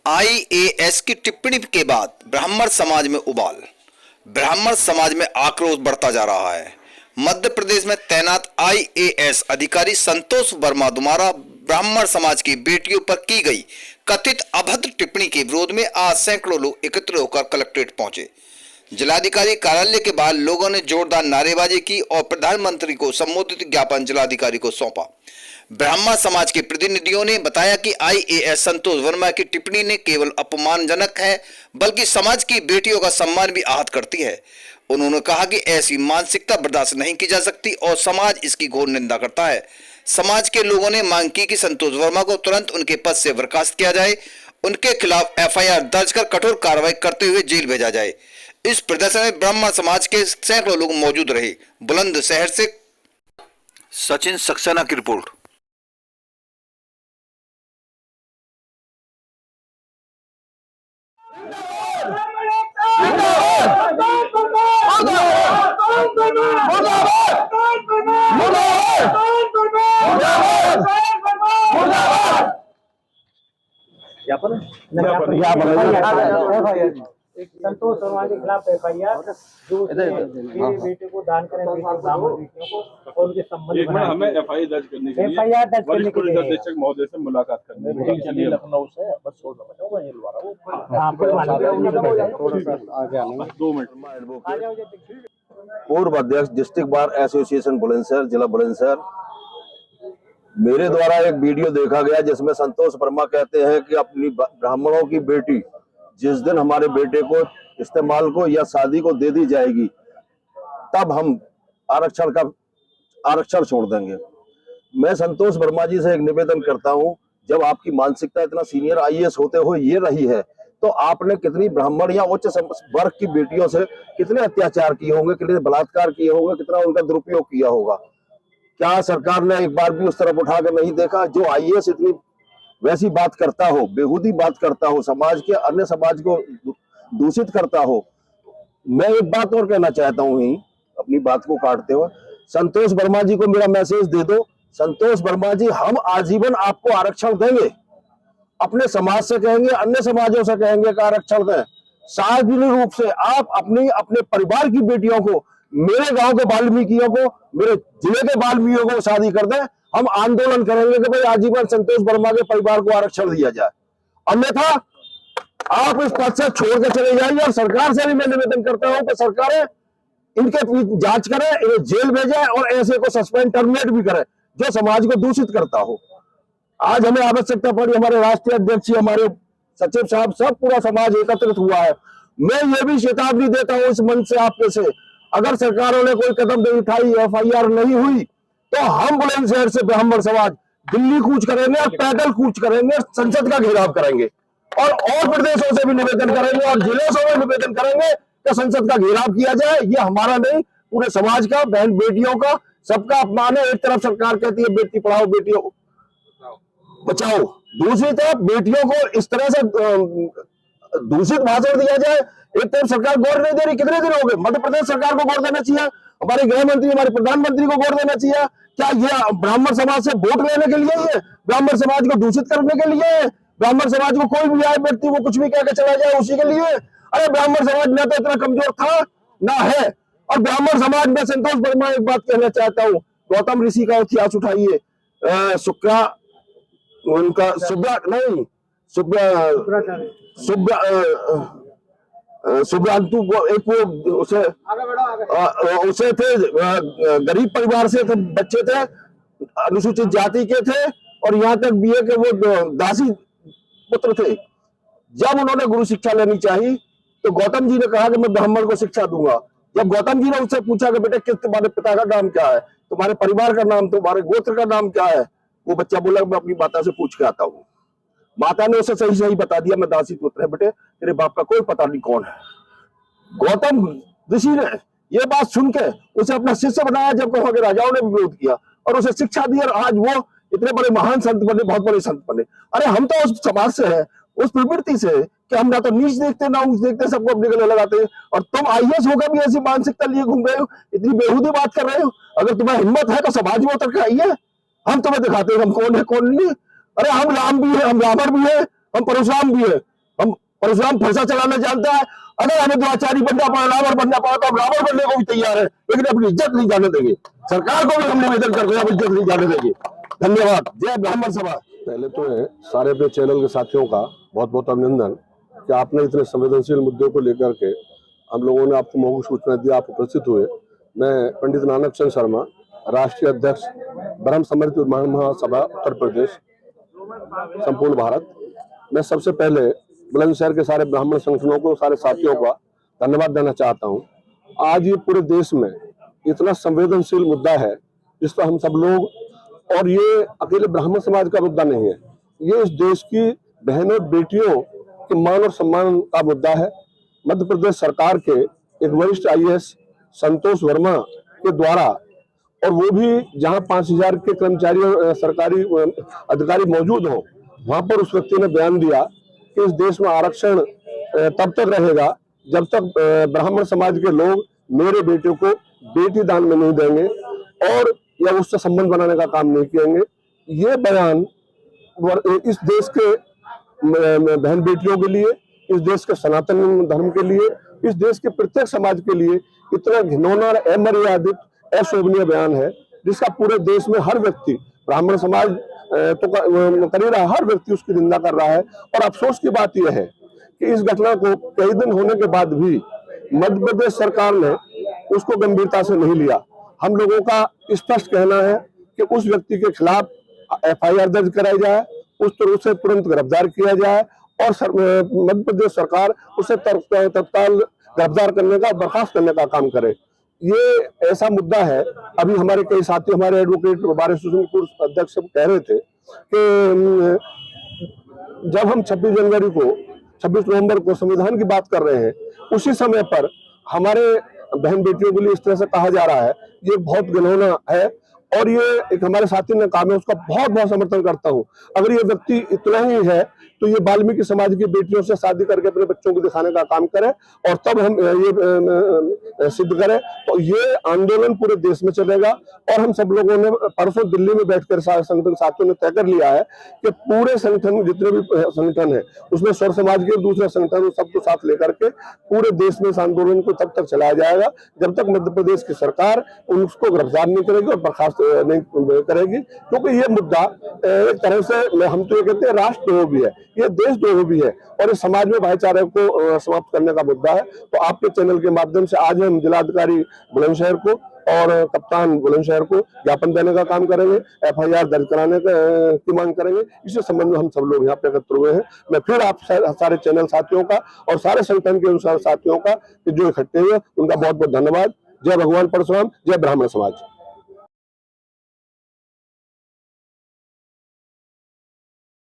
IAS की टिप्पणी के बाद ब्राह्मण समाज में उबाल। ब्राह्मण समाज में आक्रोश बढ़ता जा रहा है। मध्य प्रदेश में तैनात आईएएस अधिकारी संतोष वर्मा द्वारा ब्राह्मण समाज की बेटियों पर की गई कथित अभद्र टिप्पणी के विरोध में आज सैकड़ों लोग एकत्र होकर कलेक्ट्रेट पहुंचे। जिलाधिकारी कार्यालय के बाहर लोगों ने जोरदार नारेबाजी की और प्रधानमंत्री को संबोधित ज्ञापन जिलाधिकारी को सौंपा। ब्राह्मण समाज के प्रतिनिधियों ने बताया कि आईएएस संतोष वर्मा की टिप्पणी ने केवल अपमानजनक है, बल्कि समाज की बेटियों का सम्मान भी आहत करती है। उन्होंने कहा कि ऐसी मानसिकता बर्दाश्त नहीं की जा सकती और समाज इसकी घोर निंदा करता है। समाज के लोगों ने मांग की कि संतोष वर्मा को तुरंत उनके पद से बर्खास्त किया जाए, उनके खिलाफ एफआईआर दर्ज कर कठोर कार्रवाई करते हुए जेल भेजा जाए। इस प्रदर्शन में ब्राह्मण समाज के सैकड़ों लोग मौजूद रहे। बुलंदशहर से सचिन सक्सेना की रिपोर्ट। संतोष वर्मा के खिलाफ एफआईआर जो मेरे बेटे को दान करें ब्राह्मण बेटियों को और उनके संबंध में हमें एफआईआर दर्ज करने के लिए पुलिस अधीक्षक महोदय से मुलाकात करने के लिए लखनऊ से बस छोड़ पूर्व अध्यक्ष डिस्ट्रिक्ट बार एसोसिएशन बुलंदशहर, जिला बुलंदशहर। मेरे द्वारा एक वीडियो देखा गया जिसमें संतोष वर्मा कहते हैं कि अपनी ब्राह्मणों की बेटी जिस दिन हमारे बेटे को इस्तेमाल को या शादी को दे दी जाएगी तब हम आरक्षण छोड़ देंगे। मैं संतोष वर्मा जी से एक निवेदन करता हूं, जब आपकी मानसिकता इतना सीनियर आईएएस होते हुए ये रही है तो आपने कितनी ब्राह्मण या उच्च वर्ग की बेटियों से कितने अत्याचार किए होंगे, कितने बलात्कार किए होंगे, कितना उनका दुरुपयोग किया होगा। क्या सरकार ने एक बार भी उस तरफ उठाकर नहीं देखा? जो आईएएस इतनी वैसी बात करता हो, बेहूदी बात करता हो, समाज के अन्य समाज को दूषित करता हो। मैं एक बात और कहना चाहता हूं ही अपनी बात को काटते हुए, संतोष वर्मा जी को मेरा मैसेज दे दो। संतोष वर्मा जी, हम आजीवन आपको आरक्षण देंगे। अपने समाज से कहेंगे, अन्य समाजों से कहेंगे कि आरक्षण दें। सार्वजनिक रूप से आप अपने परिवार की बेटियों को, मेरे गांव के वाल्मीकियों को, मेरे जिले के वाल्मीकियों को शादी कर दें। हम आंदोलन करेंगे कि भाई आजीवन संतोष वर्मा के परिवार को आरक्षण दिया जाए, अन्यथा आप इस पद से छोड़ के चले जाइए। और सरकार से भी मैं निवेदन करता हूं कि सरकारें इनके जांच करें, इन्हें जेल भेजें और ऐसे को सस्पेंड टर्मिनेट भी करें जो समाज को दूषित करता हो। आज हमें आवश्यकता पड़ी, हमारे राष्ट्रीय अध्यक्ष, हमारे सचिव साहब, सब पूरा समाज एकत्रित हुआ है। मैं ये भी चेतावनी देता हूं इस मंच से आपके से, अगर सरकारों ने कोई कदम नहीं उठाई, एफआईआर नहीं हुई, तो हम बुलंदशहर से ब्राह्मण समाज दिल्ली कूच करेंगे और पैदल कूच करेंगे, संसद का घेराव करेंगे और प्रदेशों से भी निवेदन करेंगे और जिलों से भी निवेदन करेंगे कि संसद का घेराव किया जाए। ये हमारा नहीं, पूरे समाज का, बहन बेटियों का, सबका अपमान है। एक तरफ सरकार कहती है बेटी पढ़ाओ बेटी बचाओ, दूसरी तरफ बेटियों को इस तरह से दूषित भाषण दिया जाए। एक तरफ सरकार गौर नहीं दे रही। कितने दिन हो गए? मध्य प्रदेश सरकार को गौर देना चाहिए, हमारे गृह मंत्री, हमारे प्रधानमंत्री को गौर देना चाहिए। क्या ये ब्राह्मण समाज से वोट लेने के लिए है? ब्राह्मण समाज को दूषित करने के लिए है? ब्राह्मण समाज को कोई भी आए व्यक्ति वो कुछ भी कहकर चला जाए उसी के लिए? अरे ब्राह्मण समाज न तो इतना कमजोर था ना है। और ब्राह्मण समाज में संतोष वर्मा एक बात कहना चाहता हूँ, गौतम ऋषि का इतिहास उठाइए, सुब्रांतु एक वो उसे थे, गरीब परिवार से थे, बच्चे थे, अनुसूचित जाति के थे और यहाँ तक बीए के वो दासी पुत्र थे। जब उन्होंने गुरु शिक्षा लेनी चाहिए तो गौतम जी ने कहा कि मैं ब्राह्मण को शिक्षा दूंगा। जब गौतम जी ने उससे पूछा कि बेटे किस तुम्हारे पिता का नाम क्या है, तुम्हारे परिवार का नाम, तुम्हारे गोत्र का नाम क्या है, वो बच्चा बोला मैं अपनी माता से पूछ के आता हूँ। माता ने उसे सही सही बता दिया, मैं दासी पुत्र है बेटे, तेरे बाप का कोई पता नहीं कौन है। गौतम ऋषि ने ये बात सुन के उसे अपना शिष्य बनाया, जबकि वहां के राजाओं ने विरोध किया और उसे शिक्षा दी और आज वो इतने बड़े महान संत बने, बहुत बड़े संत बने। अरे हम तो उस समाज से है, उस प्रवृत्ति से कि हम ना तो नीच देखते ना ऊंच देखते, सबको अपने गले लगाते हैं। और तुम आईएएस होकर भी ऐसी मानसिकता लिए घूम रहे हो, इतनी बेहूदी बात कर रहे हो। अगर तुम्हें हिम्मत है तो समाज में उतर के आइए, हम तुम्हें दिखाते हैं हम कौन है कौन नहीं। अरे हम राम भी है, हम रावण भी है, हम परशुराम भी है। हम परशुराम फरसा चलाना जानता है। अगर हमें द्रोणाचार्य बनना पड़ा, रावण बनना पड़ा, तो हम रावण बनने को भी तैयार है, लेकिन अपनी इज्जत नहीं जाने देंगे। सरकार को भी हम निवेदन करते हैं, हम इज्जत नहीं जाने देंगे। धन्यवाद। जय ब्राह्मण सभा। पहले तो है सारे अपने चैनल के साथियों का बहुत बहुत अभिनंदन कि आपने इतने संवेदनशील मुद्दों को लेकर के हम लोगों ने आपको मौखिक सूचना दी, आप उपस्थित हुए। मैं पंडित नानक चंद शर्मा, राष्ट्रीय अध्यक्ष ब्रह्म समर्थ महासभा उत्तर प्रदेश संपूर्ण भारत। मैं सबसे पहले बुलंदशहर के सारे ब्राह्मण संगठनों को, सारे साथियों का धन्यवाद देना चाहता हूं। आज ये पूरे देश में इतना संवेदनशील मुद्दा है जिस पर हम सब लोग, और ये अकेले ब्राह्मण समाज का मुद्दा नहीं है, ये इस देश की बहनों बेटियों के मान और सम्मान का मुद्दा है। मध्य प्रदेश सरकार के एक वरिष्ठ IAS संतोष वर्मा के द्वारा, और वो भी जहां 5000 के कर्मचारी और सरकारी अधिकारी मौजूद हों, वहां पर उस व्यक्ति ने बयान दिया कि इस देश में आरक्षण तब तक रहेगा जब तक ब्राह्मण समाज के लोग मेरे बेटे को बेटी दान में नहीं देंगे और या उससे संबंध बनाने का काम नहीं करेंगे। ये बयान इस देश के बहन बेटियों के लिए, इस देश के सनातन धर्म के लिए, इस देश के प्रत्येक समाज के लिए इतना घिनौना, अमर्यादित, अशोभनीय बयान है जिसका पूरे देश में हर व्यक्ति, ब्राह्मण समाज तो कर ही रहा, हर व्यक्ति उसकी निंदा कर रहा है। और अफसोस की बात यह है कि इस घटना को कई दिन होने के बाद भी मध्य प्रदेश सरकार ने उसको गंभीरता से नहीं लिया। हम लोगों का स्पष्ट कहना है कि उस व्यक्ति के खिलाफ FIR दर्ज कराई जाए, उसे तुरंत गिरफ्तार किया जाए और मध्य प्रदेश सरकार उसे तत्काल गिरफ्तार करने का, बर्खास्त करने का काम करे। ये ऐसा मुद्दा है। अभी हमारे कई साथी, हमारे एडवोकेट बार एसोसिएशन के अध्यक्ष कह रहे थे कि जब हम 26 नवंबर को संविधान की बात कर रहे हैं, उसी समय पर हमारे बहन बेटियों के लिए इस तरह से कहा जा रहा है, ये बहुत घिनौना है। और ये एक हमारे साथी ने कहा, मैं उसका बहुत बहुत समर्थन करता हूं। अगर ये व्यक्ति इतना ही है तो ये वाल्मीकि समाज की बेटियों से शादी करके अपने बच्चों को दिखाने का काम करे और तब हम ये सिद्ध करें, तो ये आंदोलन पूरे देश में चलेगा। और हम सब लोगों ने परसों दिल्ली में बैठकर संगठन साथियों ने तय कर लिया है कि पूरे संगठन, जितने भी संगठन है उसमें स्वर समाज के दूसरे संगठन सबको साथ लेकर के पूरे देश में इस आंदोलन को तब तक चलाया जाएगा जब तक मध्य प्रदेश की सरकार उसको गिरफ्तार नहीं करेगी और बर्खास्त नहीं करेगी। क्योंकि ये मुद्दा एक तरह से हम तो ये कहते हैं राष्ट्रद्रोह भी है, ये देशद्रोह भी है और इस समाज में भाईचारे को समाप्त करने का मुद्दा है। तो आपके चैनल के माध्यम से आज हम जिलाधिकारी बुलंदशहर को और कप्तान बुलंदशहर को ज्ञापन देने का काम करेंगे, FIR दर्ज कराने की मांग करेंगे। इसी संबंध में हम सब लोग यहाँ पे एकत्र हुए हैं। मैं फिर आप सारे चैनल साथियों का और सारे संगठन के अनुसार साथियों का जो इकट्ठे हुए उनका बहुत बहुत धन्यवाद। जय भगवान परशुराम, जय ब्राह्मण समाज।